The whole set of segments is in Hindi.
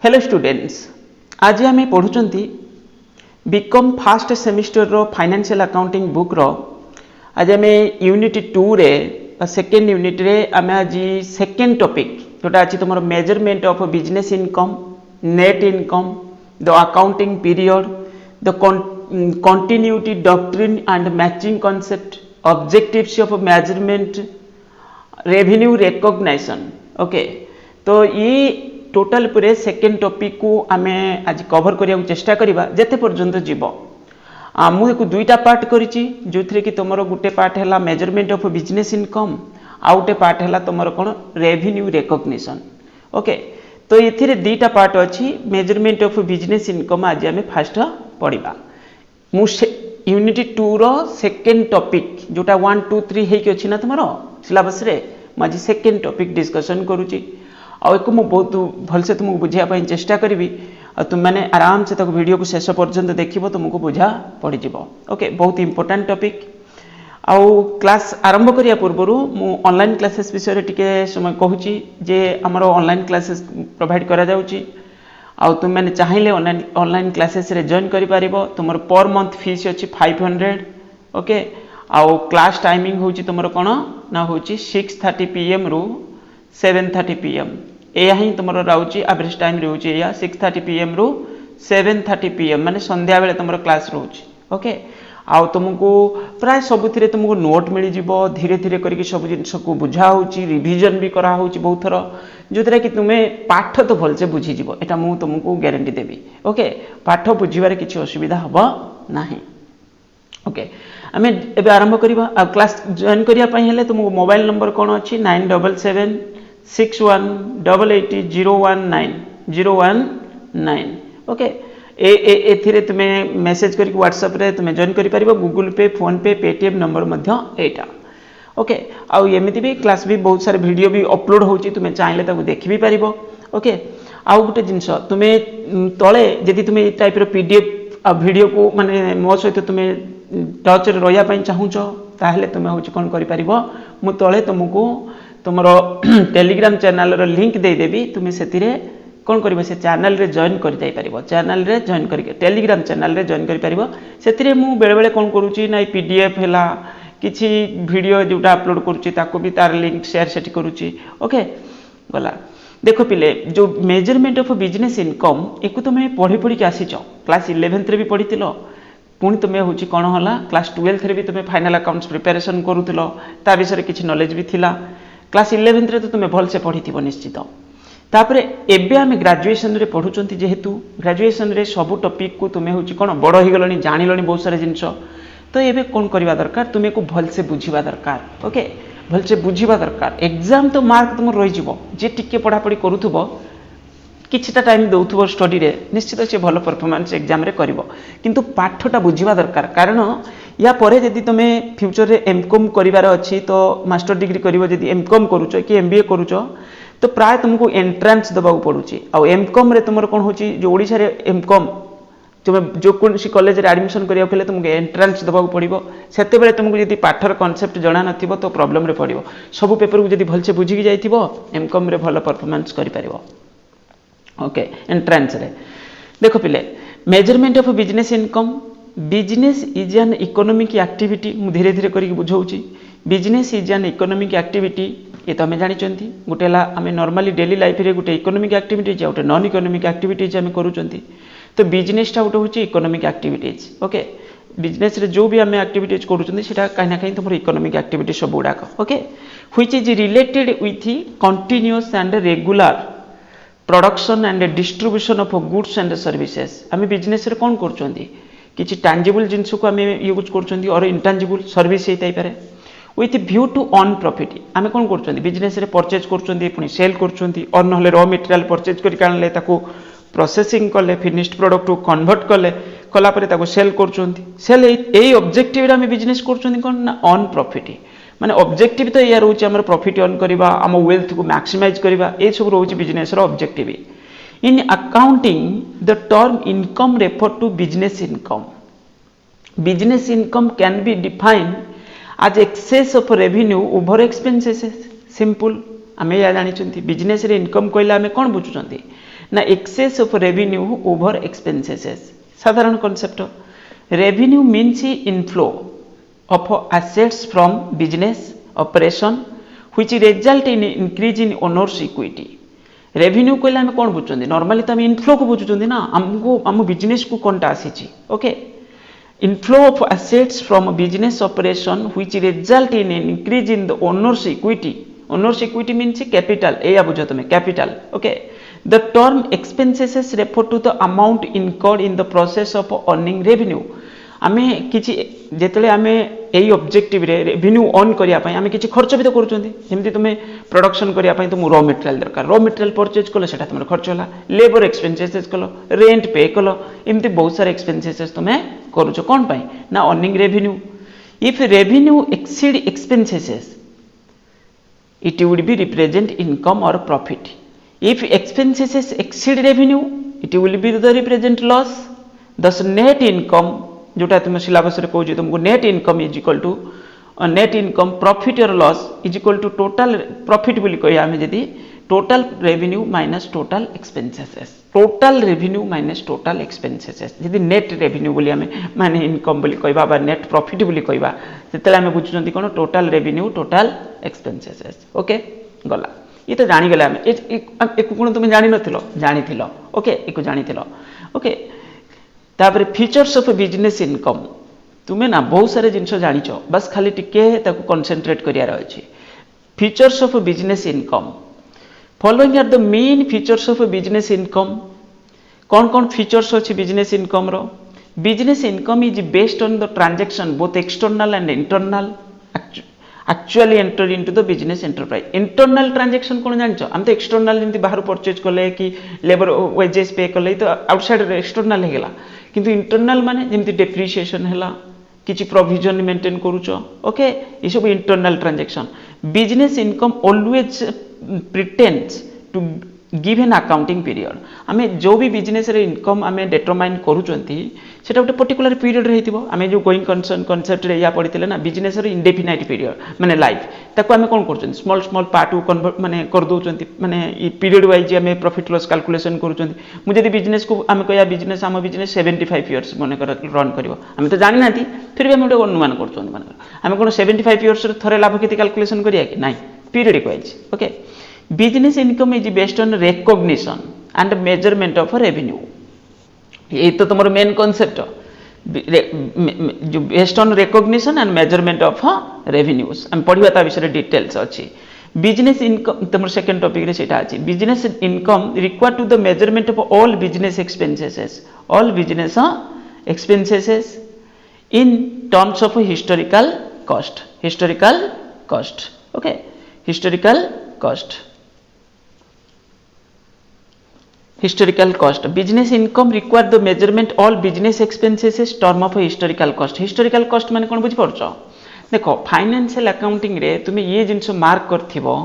हेलो स्टूडेंट्स, आज आम पढ़ुंट बीकॉम फर्स्ट सेमिस्टर रो फाइनेंशियल अकाउंटिंग बुक रो आज आम यूनिट 2 रे सेकेंड यूनिट रे आम आज सेकेंड टॉपिक जोटा अच्छी तुम measurement of business income, net income, the accounting period, the continuity doctrine and matching concept, objectives of measurement, revenue recognition. Okay, तो ये टोटल पूरे सेकेंड टॉपिक को आम आज कवर करने चेष्टा करवा जिते पर्यंत जीव। मुझे दुईटा पार्ट करी जो थी कि तुम गोटे पार्ट है मेजरमेंट ऑफ बिजनेस इनकम, आउ गोटे पार्ट है तुम कौन रेवेन्यू रिकॉग्निशन। ओके, तो ये दुईटा पार्ट अच्छी मेजरमेंट ऑफ बिजनेस इनकम आज आम फास्ट पढ़ा। मुझे यूनिट 2 रो सेकेंड टॉपिक जोटा 1 2 3 होगी अच्छी ना तुम सिलेबस रे मुझे सेकेंड टॉपिक डिस्कशन करुच्ची को बहुत भलसे तुमको बुझाई चेष्टा करी तुम मैंने आराम से तक वीडियो को शेष पर्यंत देखो तुमको बुझा पड़ज। ओके, बहुत इंपोर्टेंट टॉपिक। आउ क्लास आरंभ करिया पूर्व मु ऑनलाइन क्लासेस विषय टिके समय कहूँ जे आमर ऑनलाइन क्लासेस प्रोवाइड करा जाउची। आउ तुम मैंने चाहिए ऑनलाइन क्लासेस रे जॉइन करि परिबो। तुमर पर मंथ फीस अच्छी 500। ओके, आउ क्लास टाइमिंग होची तुमर कोन ना होची 6:30 PM रु 7:30 PM। यह ही तुम रोचे एवरेज टाइम रोचे 6:30 PM रु 7:30 PM माने संध्या बेले तुम क्लास रोचे। ओके, आउ तुमको प्राय सबुथिरे तुमको नोट मिल जिवो, धीरे धीरे करके सब जिनस को बुझा होची, रिवीजन भी करा होची बहुत थर, जो कि तुम्हें पाठ तो भलसे बुझी जिवो, एटा मु तुमको गारंटी देबी। ओके, पाठ बुझीबारे किछि असुविधा हबो नाही। ओके, आम एबे आरंभ करबा। आ क्लास जॉइन करिया पई हेले तुमको मोबाइल नंबर कोन अछि 97766188019019। ओके, एथिरे तुम्हें मेसेज करके व्हाट्सएप रे तुम्हें जॉइन करि परिबो। गूगल पे, फोन पे, पेटीएम नंबर मध्य एटा। ओके, आउ एमिति भी क्लास भी बहुत सारे वीडियो भी अपलोड होची, तुम्हें चाहिले ताको देखि भी परिबो। ओके, आउ गुटे जिंस तुम्हें तळे जदि तुम्हें ए टाइप रो पीडीएफ आ वीडियो को माने मो सहित तुम्हें टच रे रहिया पई चाहूचो ताहले तुम्हें होची कोन करि परिबो, मु तळे तुमको तुमर टेलीग्राम चैनल रो लिंक दे देबी। तुम्हें सेतिरे कौन करिवो से चैनल रे जॉइन कर जाई परिबो। चैनल रे जॉइन करके टेलीग्राम चैनल रे जॉइन करि परिबो। सेतिरे मु बेले बेले कौन करूची ना पीडीएफ हैला किछि वीडियो जोटा अपलोड करूची ताको भी तार लिंक शेयर सेठी करूची। ओके, गला देखो पिले जो मेजरमेंट ऑफ बिजनेस इनकम एको तुम्हें पढ़ी पढ़ी के आसीचो। क्लास 11th रे भी पढ़ितिलो, पुणी तुम्हें होची कोन होला क्लास 12th रे भी तुम्हें फाइनल अकाउंट्स प्रिपरेशन करूतिलो, ता विषय किछि नॉलेज भी थिला। क्लास 11th रे तो तुम्हें भलसे पढ़िथिबो निश्चित। तापरे एबे आमे ग्रेजुएशन रे पढ़ुचंती, जेहेतु ग्रेजुएशन रे सब टॉपिक को तुम्हें होची कोन बड़ हो गलनी, जानिलनी बहुत सारे जिंस, तो एबे कोन करबा दरकार तुम्हें को भलसे बुझीबा दरकार। ओके, भलसे बुझीबा दरकार। एग्जाम तो मार्क तुम रही जिवो, जे टिके पढ़ा पढ़ी करूथबो किछटा टाइम दउथबो स्टडी रे, निश्चित से भलो परफॉर्मेंस एग्जाम रे करिवो, किंतु पाठटा बुझीबा दरकार। कारण या परे यदि तुम्हें फ्यूचर रे एमकॉम करिवार अछि तो मास्टर डिग्री करिवो, यदि एमकॉम करूचो कि एमबीए करूचो तो प्राय तुमको एंट्रेंस दबाक पड़ुची। आ एमकॉम रे तुमर कोन होची जो ओडिसा रे एमकॉम तुम्हें जो कौन सी कॉलेज रे एडमिशन करिया खेले तुमको एंट्रेंस दबाक पड़िबो। सेते बेले तुमको यदि पाठर कांसेप्ट जणा नथिबो तो प्रॉब्लम रे पड़िबो। सब पेपर को यदि भलसे बुझी कि जाइथिबो एमकॉम रे भलो परफॉर्मेंस करि परिबो। ओके, एंट्रेंस रे देखो पिले measurement of business income. Business is an economic activity. मु धीरे धीरे करिक बुझाउची। Business is an economic activity, ये तो हमें जानी। गोटे आम नॉर्मली डेली लाइफ रे गोटे इकोनॉमिक एक्टिविटीज गोटे नॉन इकोनॉमिक एक्टिविटीज आम करूँ। तो बिजनेसटा गोटे हूँ इकोनॉमिक एक्टिविटीज। ओके, बिजनेस रे जो भी आम एक्टिविटीज करूँ सेटा कहीं ना कहीं तुम इकोनॉमिक एक्टिविटी सब गुड़ाक। Okay, which is related with continuous and regular production and distribution of goods and services. आम बिजनेस रे कौन कर किसी टांजिबल जिनस को आम यूज कर और इंटांजिबल सर्विस होता है with view to earn profit. आम कौन कर बिजनेस रे परचेज कर सेल कर ना रॉ मटेरियल परचेज कर प्रोसेसिंग कले फिनिश्ड प्रोडक्ट को कन्वर्ट कले कलापर सेल कर सेल यही ऑब्जेक्टिव आम बिजनेस कर कौन ना अर्न प्रॉफिट। माने ऑब्जेक्टिव तो या रोचे आम प्रॉफिट अर्न करवा, आम वेल्थ को मैक्सिमाइज करवा, ये सब रोचे business objective. In accounting the term income refer to business income. Business income can be defined as excess of revenue over expenses. Simple आम या जानी बिजनेस रे इनकम कहले आम कौन बुझुं ना excess of revenue over expenses. साधारण concept, revenue means inflow of assets from business operation which result in increase in owner's equity. Revenue कहले आम कौन बुझुं, नॉर्मली तो आम इनफ्लो को बुझुं ना, आमको आम बिजनेस को कौनटा आसी। Okay, inflow of assets from business operation which result in increase in the owners equity. Owners equity means capital, या बुझ तुम capital. Okay, the term expenses refer to the amount incurred in the process of earning revenue. आमे किछि जेतले आमे एई ऑब्जेक्टिव रे रेवेन्यू अर्न करिया पई आमे किछि खर्च भी तो करूचंदी। जेमति तुमे प्रोडक्शन करिया पई तुम रॉ मटेरियल दरकार, रॉ मटेरियल परचेज कलो सेटा तुमर खर्च होला, लेबर एक्सपेंसेस कलो, रेंट पे कलो, एमति बहुत सारे एक्सपेंसेस तुमे करूचो कोन पई ना earning revenue. If revenue exceed expenses it would be represent income or profit. If expenses exceed revenue, it will be the represent loss. Thus net income जोटा तुम सिलेबस रे कहूँ तुमको net income is equal to net income profit और loss is equal to total profit बोली कही आम जदि total revenue minus total expenses, total revenue minus total expenses. जदि नेट रेवेन्यू बोली आम माने इनकम बोली कहबा बा नेट प्रॉफिट बोली कहबा सेतले आम बुझुचंती कोन total revenue total expenses. Okay, गला ये तो जानी गले आम एक कोन तुम जानि नथिलो, जानिथिलो। ओके, एको जानिथिलो। ओके, तापर फीचर्स ऑफ बिजनेस इनकम तुम्हें ना बहुत सारे जिनस जानिछ, बस खाली टिके ताको कंसंट्रेट करियार अछि। Features of business income, following are the main features of business income. कौन कौन फीचर्स अछि बिजनेस इनकम रो? Business income is based on the transaction both external and internal actually enter into the business enterprise. Internal transaction कौन जानिछ? हम तो एक्सटर्नल जंती बाहर परचेज कले कि लेबर वेजेस पे कले तो आउटसाइड रे एक्सटर्नल हेगला, किंतु इंटरनल माने जेमती डेप्रिसिएशन हैला, किछि प्रोविजन मेंटेन करूचो। ओके, ये सब internal transaction. Business income always pretends to give an accounting period. आमे जो भी बिजनेस रे इनकम आमे डिटरमाइन करूचंती सेटा गोटे पर्टिकुलर पीरियड रे हेतिबो। आमे जो गोइंग कंसर्न कांसेप्ट रे या पढितले ना बिजनेस रे इंडेफिनाइट पीरियड माने लाइफ, ताको आमे कोन करचंती स्मॉल स्मॉल पार्ट को कन्वर्ट माने कर दोचंती, माने ई पीरियड वाइज आमे प्रॉफिट लॉस कैलकुलेशन करूचंती। मु जदी बिजनेस को आमे कहया बिजनेस आम बिजनेस 75 इयर्स माने कर रन करिवो, आमे तो जानि नांती, फिर भी आमे गोटे अनुमान करचंती। माने आमे कोन 75 इयर्स रे थरे लाभ केते कैलकुलेशन करिया कि नाही, period wise. Okay, business income is based on recognition and measurement of revenue. ये तो तुम्हारा मेन कॉन्सेप्ट जो based on recognition and measurement of revenues. हम पढ़िबा ता विषय डिटेल्स अछि। बिजनेस इनकम तुम सेकंड टॉपिक रे सेटा अछि। Business income required to the measurement of all business expenses, all business expenses in terms of historical cost, historical cost. Okay, historical cost, historical cost. Business income require the measurement all business expenses is term of historical cost. Historical cost माने कोन बुझ परछो? देखो फाइनेंशियल अकाउंटिंग रे तुमे ये जिंस मार्क करथिबो,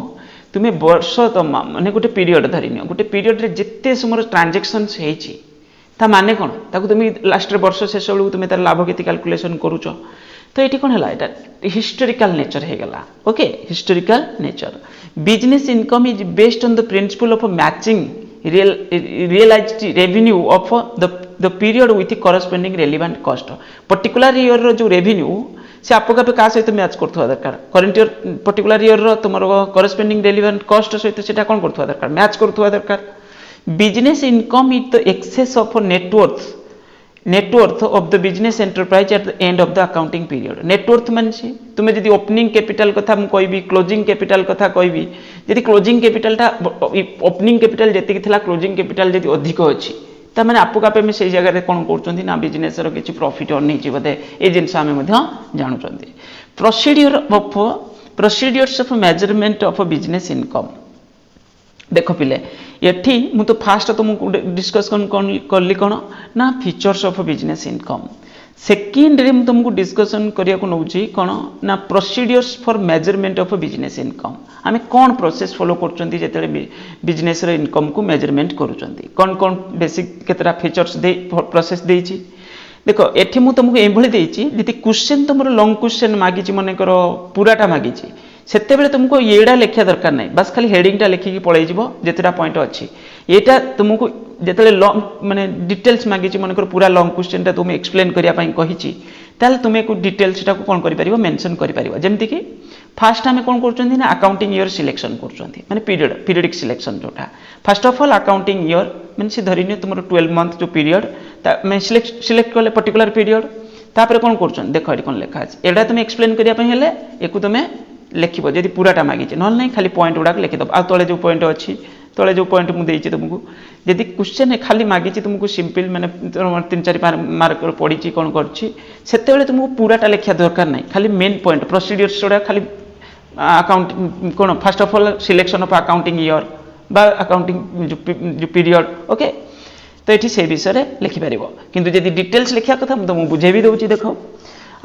तुमे वर्ष तो माने गोटे पीरियड धरिनियो, गोटे पीरियड रे जत्ते समर ट्रांजैक्शंस हेछि ता माने कोन, ताको तुमे लास्ट रे वर्ष शेष बेलू तुमे तार लाभ केते कैलकुलेशन करूछो। तो एटी कोन हला, एटा हिस्टोरिकल नेचर हे गला। Okay, historical nature. Business income is based on the principle of matching realized revenue of the period with the corresponding relevant cost. particular year रो जो revenue से आपको पे का सहित मैच करथवा दरकार, करंट ईयर पर्टिकुलर ईयर रो तुमरो corresponding relevant cost सहित सेटा कोन करथवा दरकार, मैच करथवा दरकार। Business income is the excess of net worth of the business enterprise at the end of the accounting period. Net worth मानछि तुमे जदि ओपनिंग कैपिटल कथा मु कहबी, क्लोजिंग कैपिटल कथा कहबी, जदि क्लोजिंग कैपिटल ता ओपनिंग कैपिटल जति थिला क्लोजिंग कैपिटल जदि अधिक अछि ता माने आपको का पे में सेही जगह रे कोन करचंती ना बिजनेस रो किछि प्रॉफिट अर्न हिची बदे ए जिंस हमें मध्य जानुचंती। Procedures of measurement of business income. देखो पिले एठी मु तो फास्ट तुमको डिस्कस करली कोन ना features of business income. Second रे मु तुमको डिस्कशन करिया को नउची कोन ना procedures for measurement of business income. हमें कोन प्रोसेस फॉलो करचंती जेतेले बिजनेस रे इनकम को मेजरमेंट करूचंती, कोन कोन बेसिक केतरा फीचर्स दे प्रोसेस देइची। देखो एठी मु तुमको एभली देइची जति क्वेश्चन तुमरो लॉन्ग क्वेश्चन मागिची मने करो पूराटा मागिची सेते बेले तुमको येडा लेखिया दरकार नाही, बस खाली हेडिंग टा लेखिकी पळै जिवो जेतेटा पॉइंट अछि। एटा तुमको जिते लंग माने डिटेल्स मागिची मन कर पूरा लंग क्वेश्चन टा तुम एक्सप्लेन करिया पई कहिची ताल तुमे को डिटेल्स टा को कोन करि परिबो मेंशन करि परिबो जेमति कि फास्ट आमे कोन करचंती ना अकाउंटिंग ईयर सिलेक्शन करचंती माने पीरियडिक सिलेक्शन जोटा first of all accounting year माने से धरिने तुमरो 12 मंथ जो पीरियड मैं सिलेक्ट करले पर्टिकुलर पीरियड तापर कोन करचन देखो एडी कोन लेखा अछि एडा तुमे एक्सप्लेन करिया पई हेले एकु तुमे लिखिबो जदि पूराटा मागिचे नहल नै खाली पॉइंट गुडा लिखि दब आ तळे जो पॉइंट अछि तळे जो पॉइंट मु देइछि तुमको यदि क्वेश्चन है खाली मागिछि तुमको सिंपल माने 3-4 मार्क पड़ीछि कोन करछि सेते बेले तुमको पूराटा लिखिया दरकार नै खाली मेन पॉइंट प्रोसीड्यूर्स जोडा खाली account cone first of all selection of accounting year बा अकाउंटिंग जो पीरियड ओके तो एठी से विषय लिखि परिबो किंतु यदि डिटेल्स लिखिया कथा म तुमको बुझेबी दउछि देखो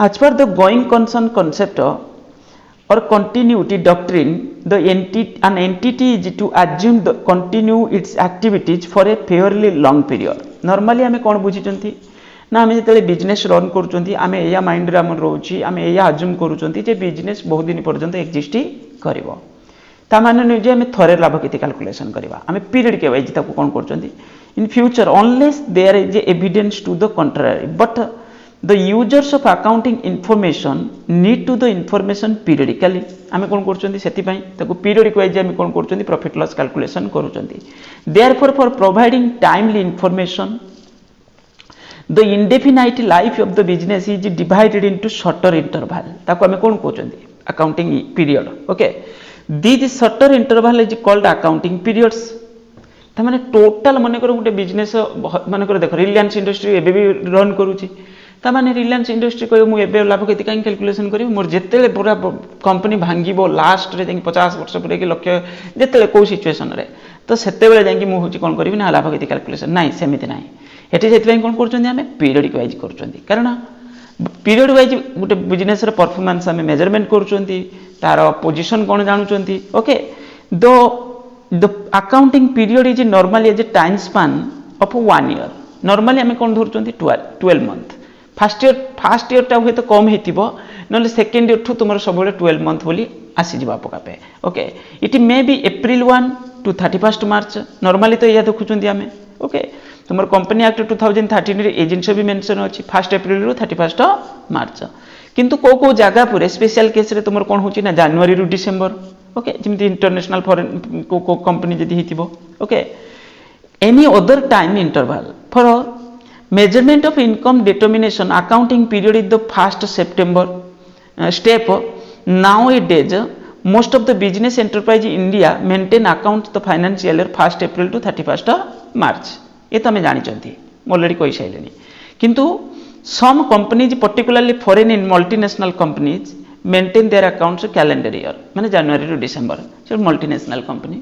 as per the going concern concept or continuity doctrine an entity is to assume the continue its activities for a fairly long period normally आमे कोन बुझिचंती ना आमे जतले बिजनेस रन करूचंती आमे एया माइंड रे हम रहउची आमे एया अज्यूम करूचंती जे बिजनेस बहुत दिन पर्यंत एक्जिस्ट करिवो ता माने नै जे आमे थरे लाभ केते कैलकुलेशन करबा आमे पीरियड के वाइज ताको कोन करचंती in future unless there is evidence to the contrary but the users of accounting information need to the information periodically आमे कोन करचंती सेति पई ताको पीरियडिक वाइज आमे कोन करचंती प्रॉफिट लॉस कैलकुलेशन करूचंती therefore for providing timely information the indefinite life of the business is divided into shorter interval ताको आमे कोन कहचंती accounting period okay these shorter interval is called accounting periods ता माने टोटल माने कर गुटे बिजनेस माने कर देखो रिलायंस इंडस्ट्री एबे भी रन करूची ता माने रिलायंस इंडस्ट्री को मु एबे लाभ केति काई कैलकुलेशन करी मोर जेतेले पूरा कंपनी भांगीबो लास्ट रे जाई 50 वर्ष पर के लक्ष्य जेतेले को सिचुएशन रे तो सेते बेले जाई मु होची कोन करबी ना लाभ केति कैलकुलेशन नाही सेमिति नाही एठी जेति कोन करचोंदी हमें पीरियडिक वाइज करचोंदी कारण पीरियड वाइज गुटे बिजनेस रे परफॉर्मेंस हमें मेजरमेंट करचोंदी तार पोजीशन कोन जानुचोंदी okay the accounting period is normally as a time span of 1 year normally हमें कोन धरचोंदी 12 month फर्स्ट ईयर टा होय तो कम हेतिबो नले सेकंड ईयर ठु तुमर सबले 12 मंथ बोली आसी जिबा पकापे okay it may be April 1 to 31 March normally तो या देखुचुंदी हमें ओके तुमर कंपनी एक्ट 2013 रे एजेंसी भी मेंशन अछि 1 अप्रैल रो 31 मार्च किंतु को जगह पुरे स्पेशल केस रे तुमर कोन होची ना जनवरी रो डिसेंबर ओके जिमति इंटरनेशनल फॉरेन को कंपनी जदी हितिबो okay any other time interval for measurement of income determination accounting period is the first September step nowadays most of the business enterprise in India maintain accounts the financial year 1st April to 31st March ये तो मैं जानी चंती ऑलरेडी कोई शैली नहीं किंतु some companies particularly foreign in multinational companies maintain their accounts calendar year माने January to December so multinational company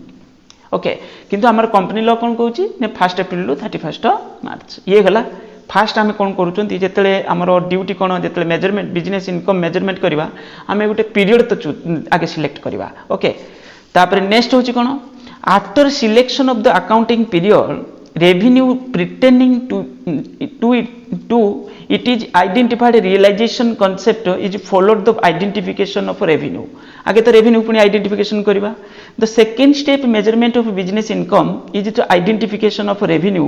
okay किंतु हमर कंपनी लो कोन कहूची ने 1 अप्रैल टू 31 मार्च ये गला फास्ट आमे कोन करूचंती जेतले हमर ड्यूटी कोन जेतले मेजरमेंट बिजनेस इनकम मेजरमेंट करबा आमे गुटे पीरियड तो आगे सिलेक्ट करबा ओके तापर नेक्स्ट होची कोन after selection of the accounting period revenue pertaining to it is identified realization concept is followed the identification of revenue आगे तो revenue पुनी identification करबा the second step measurement of business income is the identification of revenue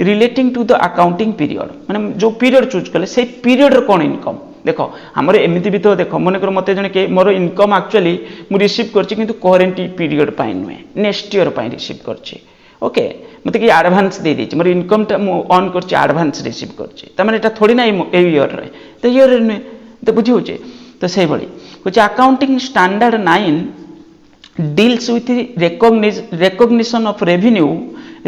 relating to the accounting period माने जो पीरियड चूज करले से पीरियड रो कोन इनकम देखो हमर एमिति भी तो देखो मने कर मते जने के मोर इनकम एक्चुअली मु रिसीव करछि किंतु करंट पीरियड पाइ नुए नेक्स्ट ईयर पाइ रिसीव करछि ओके मते कि एडवांस दे देछि मोर इनकम ता मु ऑन करछि एडवांस रिसीव करछि त माने एटा थोड़ी ना ए ईयर रे तो ईयर रे नुए तो बुझी होचे तो सही भली कुछ accounting standard 9 deals with recognition of revenue.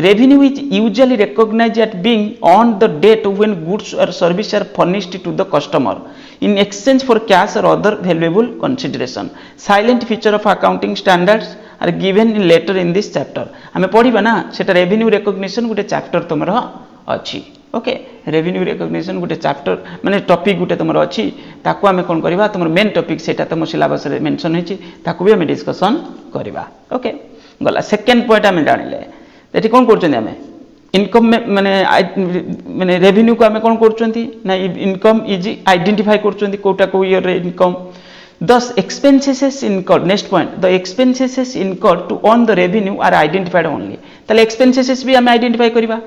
Revenue is usually recognized at being on the date when goods or services are furnished to the customer in exchange for cash or other valuable consideration. Silent feature of accounting standards are given in later in this chapter. हमें पढ़िबा ना सेटा revenue recognition गुटे चैप्टर तुमर अछि ओके रेवेन्यू रिकॉग्निशन गुटे चैप्टर माने टॉपिक गुटे तुमर अछि ताको हमें कोन करबा तुमर मेन टॉपिक सेटा तुम सिलेबस रे मेंशन होछि ताको भी हमें डिस्कशन करबा ओके गला सेकंड पॉइंट हमें जानिले एठी कोन करछन हमें इनकम में माने रेवेन्यू को हमें कोन करछंती ना इनकम इज आइडेंटिफाई करछंती कोटा को ईयर रे income thus expenses incurred next point the expenses incurred to earn the revenue are identified only ताले एक्सपेंसेस भी आम आइडेंटिफाई करवा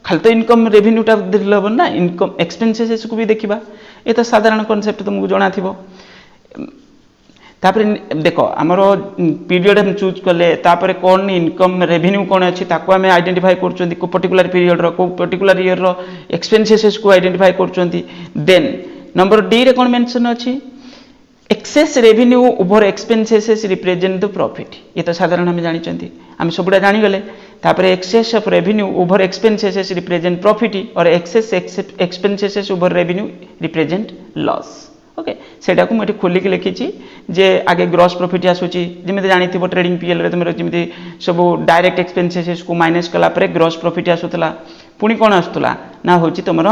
खाली तो इनकम रेवेन्यूटा देखले हम ना इनकम एक्सपेंसेस को भी देखा ये तो साधारण कॉन्सेप्ट तुमको जाना थी तापर देख आमर पीरियड हम चूज कले तापर कौन इनकम रेवेन्यू कौन अच्छी ताको आम आइडेंटिफाई कर पर्टिकुलर पीरियड रो पर्टिकुलर ईयर रो एक्सपेंसेस को आइडेंटिफाई कर देन नंबर डी रे कौन मेंशन अच्छी excess revenue over expenses represent the profit ये तो साधारण आम जानी आम सबुड़ा जानीगले तापर excess of revenue over expenses represent profit और excess expenses over revenue represent loss okay सेटा को मुझे खोलिक लिखी जे आगे ग्रॉस प्रॉफिट आसूची जमी जानी ट्रेडिंग पीएल रे तुम जमी सब डायरेक्ट एक्सपेंसेस को माइनस कला ग्रॉस प्रॉफिट आसूला पुणी कौन आसूला ना हूँ तुम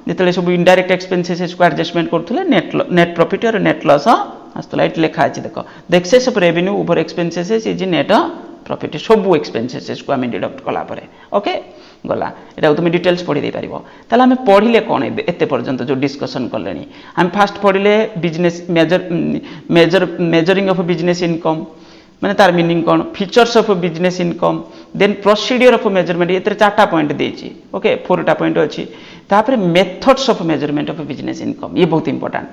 जिते सब इनडायरेक्ट एक्सपेंसेस को एडजस्टमेंट करते नेट प्रॉफिट और नेट लॉस आसूला ये लिखा अच्छे देख the excess of revenue over expenses is net profit सब एक्सपेंसेस को आम डिडक्ट कला ओके गला ये तुम डिटेल्स पढ़ी दे पारिबो ताले आम पढ़िले कौन एते पर्यंत जो डिस्कशन कले आम फास्ट पढ़िले business measuring of business income माने तार मीनिंग कौन features of business income then procedure of measurement ये 4टा पॉइंट देछि ओके 4टा पॉइंट अछि तापर methods of measurement of business income ये बहुत इंपोर्टेंट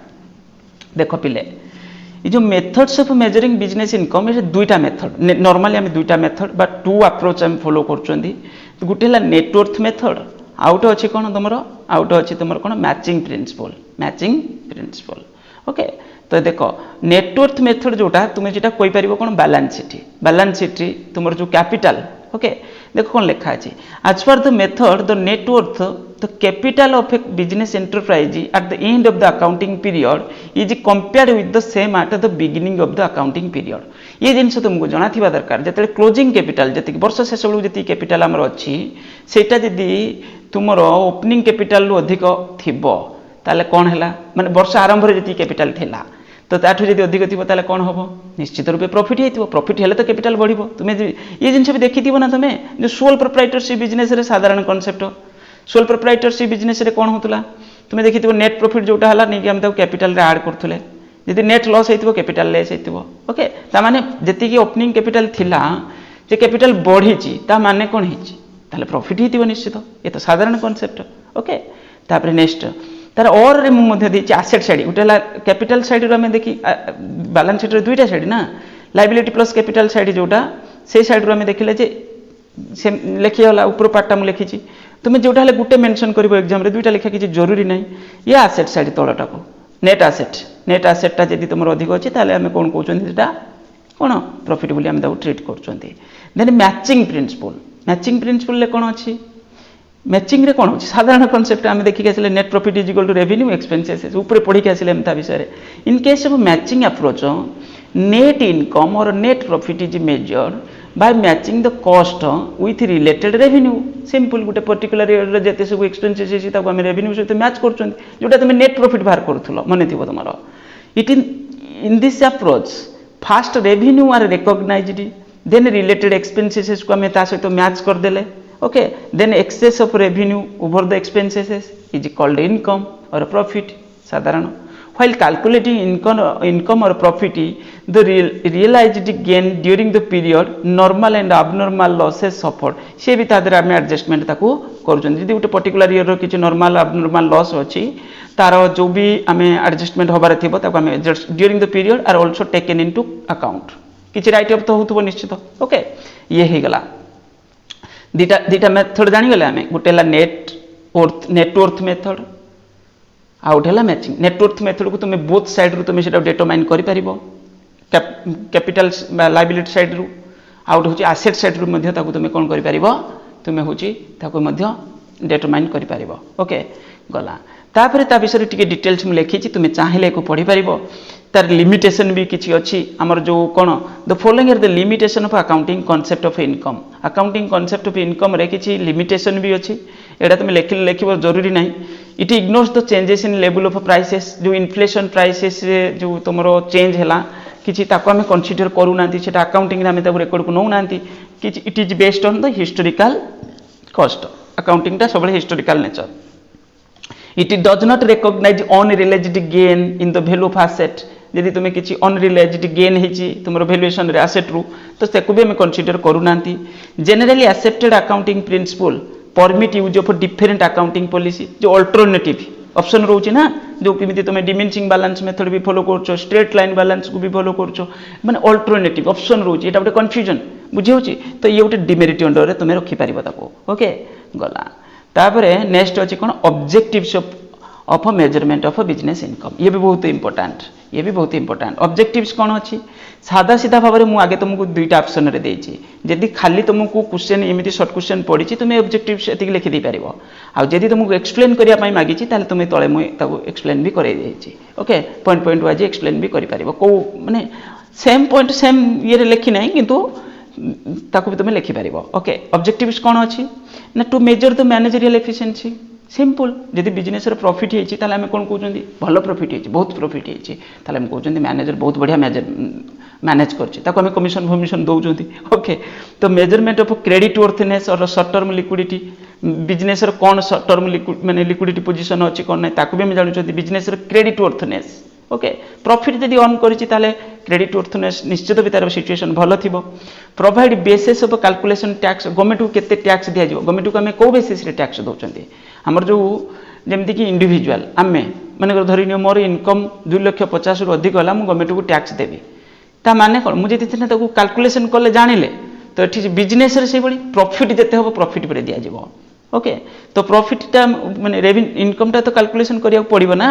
देखो पिले ये जो methods of measuring business income ये दुईटा मेथड नॉर्मली आम दुईटा मेथड बा टू अप्रोच आम फॉलो करछंदी गोटे है नेटवर्थ मेथड आउट अच्छी कौन तुम आउट अच्छी तुम कौन मैचिंग प्रिंसिपल ओके तो देख नेटवर्थ मेथड जोटा तुम जो कहीपर कौन बैलेंस शीट तुम जो कैपिटल ओके देख कौन लिखा अच्छे आज पर the method the net worth the capital of A business enterprise at the end of the accounting period is compared with the same at the beginning of the accounting period ये जिनस तुमको जाना थी दरकार जो क्लोजिंग कैपिटल जी वर्ष शेष बेलू जी कैपिटल आमर अच्छी सेटा जदि तुम ओपनिंग कैपिटल अधिक थी ताले कौन है माने वर्ष आरंभ में जी कैपिटल थिला तो ताठू जब अधिक थी ताले कौन हम निश्चित रूपे प्रॉफिट हो प्रॉफिट हेले तो कैपिटल बढ़ो तुम्हें ये जिन भी देखी ना तुम्हें जो सोल प्रोप्राइटरशिप बिजनेस रे साधारण कॉन्सेप्ट सोल प्रोप्राइटरशिप बिजनेस रे कौन होता तुम्हें देखी नेट प्रॉफिट जोटा है नहीं आम कैपिटल रे ऐड करथुले जदि नेट लॉस होइतिबो कैपिटल लेस होइतिबो ओके ता माने जति ओपनिंग कैपिटल थिला जे कैपिटल बढ़ी ता माने कौन हिची ताले प्रॉफिट हितिबो निश्चित ये तो साधारण कॉन्सेप्ट ओके तापर नेक्स्ट तार और रे मुझे देछि एसेट साइड गोटे कैपिटल साइड रो हमें देखी बैलेंस शीट रे दुईटा साइड ना लायबिलिटी प्लस कैपिटल साइड जोटा से साइड रो हमें देखिले जे से लिखि होला ऊपर पार्टटा मु लिखिछि तुम जोटा हेले गुटे मेंशन करबो एग्जाम रे दुईटा लिखा किछि जरूरी नहीं ये एसेट साइड तळटा को नेट एसेट जदि तुम अधिक अच्छे ताले आम कौन कहते कौन प्रॉफिट बोली आम ट्रीट कर देन मैचिंग प्रिंसिपल कौन अच्छी मैचिंग रे कौन अच्छी साधारण कॉन्सेप्ट आम देखिक आसिले net profit is equal to revenue expenses ऊपर पढ़ी आसिले ता विषय in case of matching approach net income और net profit is measured by matching the cost with related revenue simple गोटे पर्टिकुलर ईयर जिते सब एक्सपेंसेस आम रेवेन्यू सहित मैच कर जोटा तुम नेट प्रॉफिट बाहर करूल मन थी तुम it in this approach first revenue are recognized then related expenses को आम सहित मैच करदे okay then excess of revenue over the expenses is called income और प्रॉफिट साधारण while calculating income or profit the realized gain during the period normal and abnormal losses suffered से भी तादर आम एडजस्टमेंट ताको करूछन जदि गोटे पर्टिकुलर ईयर रो किछि नॉर्मल abnormal लॉस अछि तार जो भी आम एडजस्टमेंट होबार थिबो ताको आम during the period are also taken into account किछि राइट ऑफ तो होतबो निश्चित ओके ये हे गला दीटा मेथड जानि गले आम गोटे ला नेटवर्थ मेथड आउट है मैचिंग नेटवर्थ मेथड को तुम बोथ साइड रू तुम डिटरमाइन कर कैपिटल लायबिलिटी साइड रू आउट हूँ एसेट साइड रू तुम कौन कर तुम हूँ डिटरमाइन कर ओके गला तापर ता विषय टिके डिटेल्स में लिखी तुम चाहिए को पढ़ी पार तार लिमिटेशन भी किसी अच्छी आमर जो कौन the following are the limitation of accounting concept of income accounting concept of income रे किसी लिमिटेशन भी अच्छी एटा तुम लिख जरूरी ना it ignores the changes in level of prices जो इन्फ्लेशन प्राइसेस जो तुम चेंज है किसी आम कनसीडर करूना अकाउंटिंग आम रेकर्ड को नौना it is based on the historical cost accounting सब historical nature it does not recognize unrealized gain in the value of asset जदि तुम किसी अनरियलाइज्ड गेन होती तुम वैल्यूएशन रे एसेट रु तो ताको भी आम कनसीडर करूना। Generally accepted accounting principle permit use of different accounting policy जो अल्टरनेटिव ऑप्शन रोचे ना जो किमिति तुम डिमिनिशिंग बैलेंस मेथड भी फॉलो करछो स्ट्रेट लाइन बैलेंस को भी फॉलो करछो माने अल्टरनेटिव ऑप्शन रोचे एटा गोटे कन्फ्यूजन बुझी होची तो ये गोटे डिमेरिट अंडर रे तुम रखि परिबो ताको ओके गला। तापरे नेक्स्ट अछि कोन objectives of measurement of business income ये भी बहुत इंपोर्टेंट ऑब्जेक्टिव्स कौन अच्छी सादा सीधा भाव में मुझे तुमको दुईटा ऑप्शन रे देछि जदि खाली तुमको क्वेश्चन एमती शॉर्ट क्वेश्चन पड़ी तुम ऑब्जेक्टिव्स एति लिखि दे पारिबो आ जदि तुमको एक्सप्लेन करिया पई मागिछि ताले तुम तळे मु ताको एक्सप्लेन भी करै देछि okay point point wise explain भी करि पारिबो को माने सेम पॉइंट सेम ये रे लिखि नै किंतु ताको भी तुम लिखि पारिबो ओके। ऑब्जेक्टिव्स कौन अच्छी ना to measure the managerial efficiency simple जदि बिजनेस प्रॉफिट होती है आम कौन कहते भल प्रॉफिट होती बहुत प्रॉफिट होती है आम कहते मैनेजर बहुत बढ़िया मैनेज कर कमिशन फमिशन दौरान ओके। तो मेजरमेंट ऑफ क्रेडिट वर्थनेस और शॉर्ट टर्म लिक्विडिटी बिजनेस कौन शॉर्ट टर्म माने लिक्विडिटी पोजीशन अच्छी कौन ना भी आम जानूँ business creditworthiness okay. Profit जदि अर्न करिछि ताले क्रेडिट वर्थनेस निश्चित भी तार सिचुएशन भल थिबो। Provide basis of calculation tax government को केते टैक्स दिया जिवो गवर्नमेंट को आमे को बेसिस रे टैक्स दउचंती हमर जो जेमती कि इंडिविजुअल आमे माने धरि नियो मोर इनकम 2,50,000 रु अधिक होला मु गवर्नमेंट को टैक्स देबी ता माने कोन मु जति थिना ताको कैलकुलेशन करले जानिले तो एठी बिजनेस रे से बडी प्रॉफिट जते हो प्रॉफिट पर दिया जिवो ओके। तो प्रॉफिट ता माने रेवेन्यू इनकम ता तो कैलकुलेशन करिया पड़िबो ना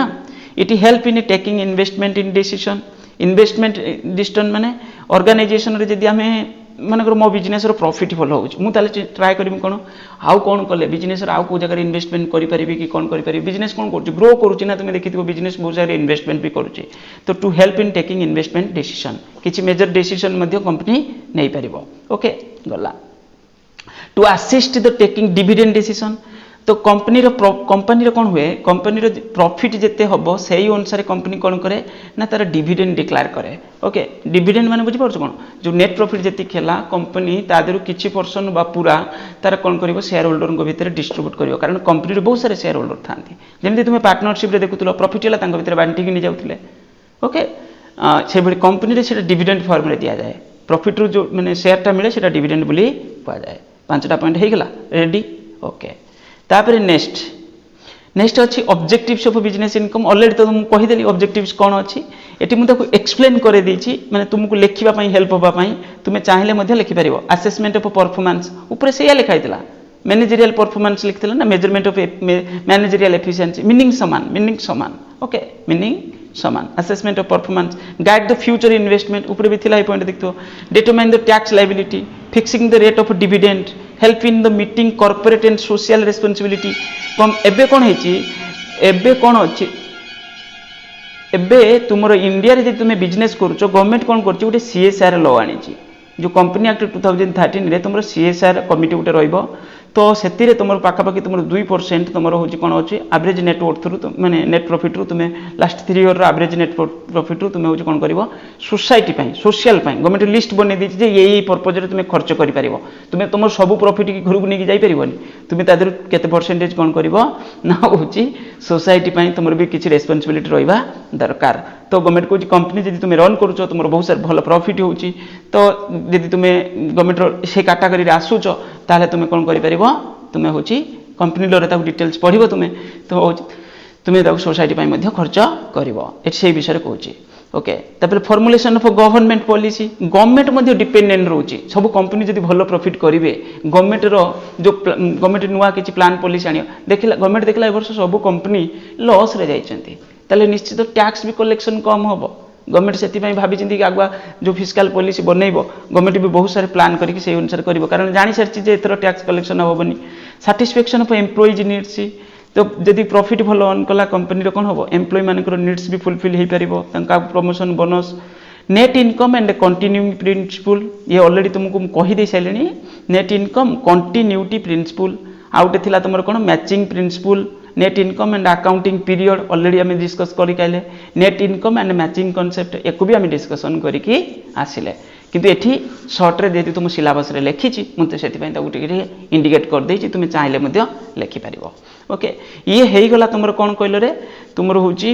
it help in taking investment in decision investment decision माने ऑर्गेनाइजेशन रे जदि आमे मानकर मो बिजनेस रो प्रॉफिट भल हो मुझे ट्राए करी कौन आउ कौन कले बिजनेस आउ को जगह इन्वेस्टमेंट करी कि कौन करी बिजनेस कौन कर ग्रो करुच्ची ना तुम देखिए बिजनेस बहुत सारे इन्वेस्टमेंट भी करुच्ची तो to help in taking investment decision किसी मेजर डिसीजन कंपनी नहीं पार ओके गला। To assist the taking dividend decision तो कंपनी कौन हुए कंपनी प्रॉफिट जिते हम से अनुसार कंपनी कौन करे ना तार डिविडेंड डिक्लेयर करे ओके। डिविडेंड माने बुझी पारछ कौन जो नेट प्रॉफिट जति खेला कंपनी तादरु किछि पर्सन बा पूरा तार कौन करिवो शेयर होल्डर को भीतर डिस्ट्रीब्यूट करिवो कारण कंपनी रे बहुत सारे शेयर होल्डर थांती जेमति तुमे पार्टनरशिप रे देखुतलो प्रॉफिट होला तांको भीतर बांटी कि नि जाउतले ओके से बडी कंपनी रे सेटा डिविडेंड फॉर्म रे दिया जाए प्रॉफिट रो जो माने शेयर टा मिले सेटा डिविडेंड बोली पा जाए। पांचटा पॉइंट हे गेला रेडी ओके। तापर नेक्स्ट अच्छी objectives of business income already तो तुमको कहीदेली ऑब्जेक्टिव्स कौन अच्छी एटी मुझे एक्सप्लेन कर देछि माने तुमको लिखिबा पई हेल्प होबा पई तुमे चाहिले मध्ये लिखि परिबो। असेसमेंट ऑफ परफॉर्मेंस ऊपर से या लिखा हैतला मैनेजरियल परफॉर्मेंस लिखथिला ना measurement of managerial efficiency meaning समान ओके मीनिंग समान। Assessment of performance guide the future investment ऊपर भी थिला पॉइंट देखतो। Determine the tax liability fixing the rate of dividend help in the meeting corporate and social responsibility एबे कौन है एबे कौन अच्छी एबे तुम इंडिया रे तुम बिजनेस करुच गवर्नमेंट कौन कर गोटे CSR लॉ आनी जो कंपनी एक्ट 2013 रे तुम CSR कमिटी गोटे रहिबो तो से तुम पाखापाखि तुम 2% तुम हूँ कौन अच्छे एवरेज नेटवर्थ रु माने नेट प्रॉफिट रु तुम last 3 year average net profit रु तुम हूँ कौन कर सोसाइटी सोशल गवर्नमेंट लिस्ट बन दी ये पर्पज रे तुम खर्च कर तुम तुम सब प्रॉफिट की घर को लेकिन जापरनि तुम तादर केते परसेंटेज कौन कर ना हूँ सोसाइटी तुम भी किसी रेस्पॉन्सिबिलिटी रहा दरकार। तो गवर्नमेंट को कंपनी जब तुम रन करुच तुम बहुत सारे भल प्रॉफिट हो तो जब तुम गवर्नमेंट से कैटेगरी आसुच ताले तुम कौन कर तुम हूँ कंपनी लरे डिटेल्स पढ़ो तुम तो तुम सोसाइटी खर्च कर से विषय कहूँ ओके। तापर formulation of government policy government dependent रोचे सब कंपनी जब भल प्रॉफिट करेंगे गवर्नमेंट जो गवर्नमेंट नुआ किसी प्लान पॉलिसी आने देखला गवर्नमेंट देखला ए वर्ष सब कंपनी लॉस रे जाइछंती ताले निश्चित टैक्स भी कलेक्शन कम हम गवर्नमेंट से भावी कि आगुआ जो फिस्काल पॉलिसी बनइबो गवर्नमेंट भी बहुत सारे प्लान करके से अनुसार करिवो कारण जानि सारछि जे एथरो टैक्स कलेक्शन होबनी। सैटिस्फैक्शन ऑफ एम्प्लॉइज नीड्स तो जदि प्रॉफिट भल अर्न कला कंपनी कौन हम एम्प्लॉय मानकर नीड्स भी फुलफिल हो पार promotion bonus. Net income and continuing principle ये ऑलरेडी तुमको कहीदे सारे नेट इनकम कंटिन्यूटी प्रिंसिपल आउटे थिला तुम कौन matching principle net income and accounting period already आम डिस्कस करें net income and matching concept एक भी आम डिस्कसन करके आसिले किंतु एठी शॉर्ट रे जेती तुम सिलेबस रे लिखिछि मुते सेति पई ताकू टिके इंडिकेट कर देछि तुम चाहिले मध्ये लिखि परिबो ओके। ये हेई गला तुमर कोन कहलो रे तुमर होची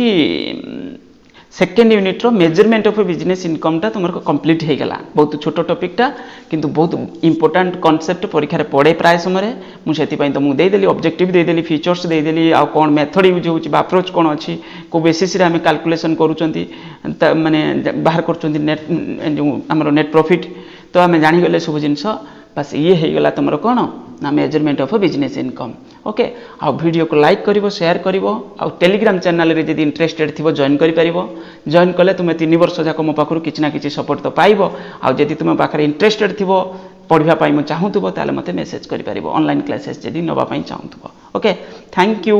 सेकेंड यूनिट रो मेजरमेंट ऑफ बिजनेस इनकम टा तुमको कंप्लीट हो गला बहुत छोट टॉपिक टा किंतु बहुत इंपोर्टेंट कॉन्सेप्ट परीक्षा पड़े प्राय समय मुझे तुमको देदेली ऑब्जेक्टिव देदेली फीचर्स देदेली आ कौन मेथड यूज होची अप्रोच कौन अच्छी को बेसिस रे आम कैलकुलेशन करूचंती माने बाहर करूचंती नेट जो हमरो नेट प्रॉफिट तो आम जानीगले सब जिनस बस ये हो गला तुम कौन ना measurement of business income okay आ वीडियो को लाइक करिवो शेयर करिवो आ टेलीग्राम चैनल रे जदि इंटरेस्टेड थिवो जॉइन करि परिवो जॉइन कले तुम 3 वर्ष जाक मो पाखरु किछि ना किछि सपोर्ट तो पाइबो आ जदि तुम पाखरे इंटरेस्टेड थिवो पढ़िबा पाई मो चाहूतबो ताले मते मेसेज करि परिवो ऑनलाइन क्लासेस जदि नबा पाई चाहूतबो ओके थैंक यू।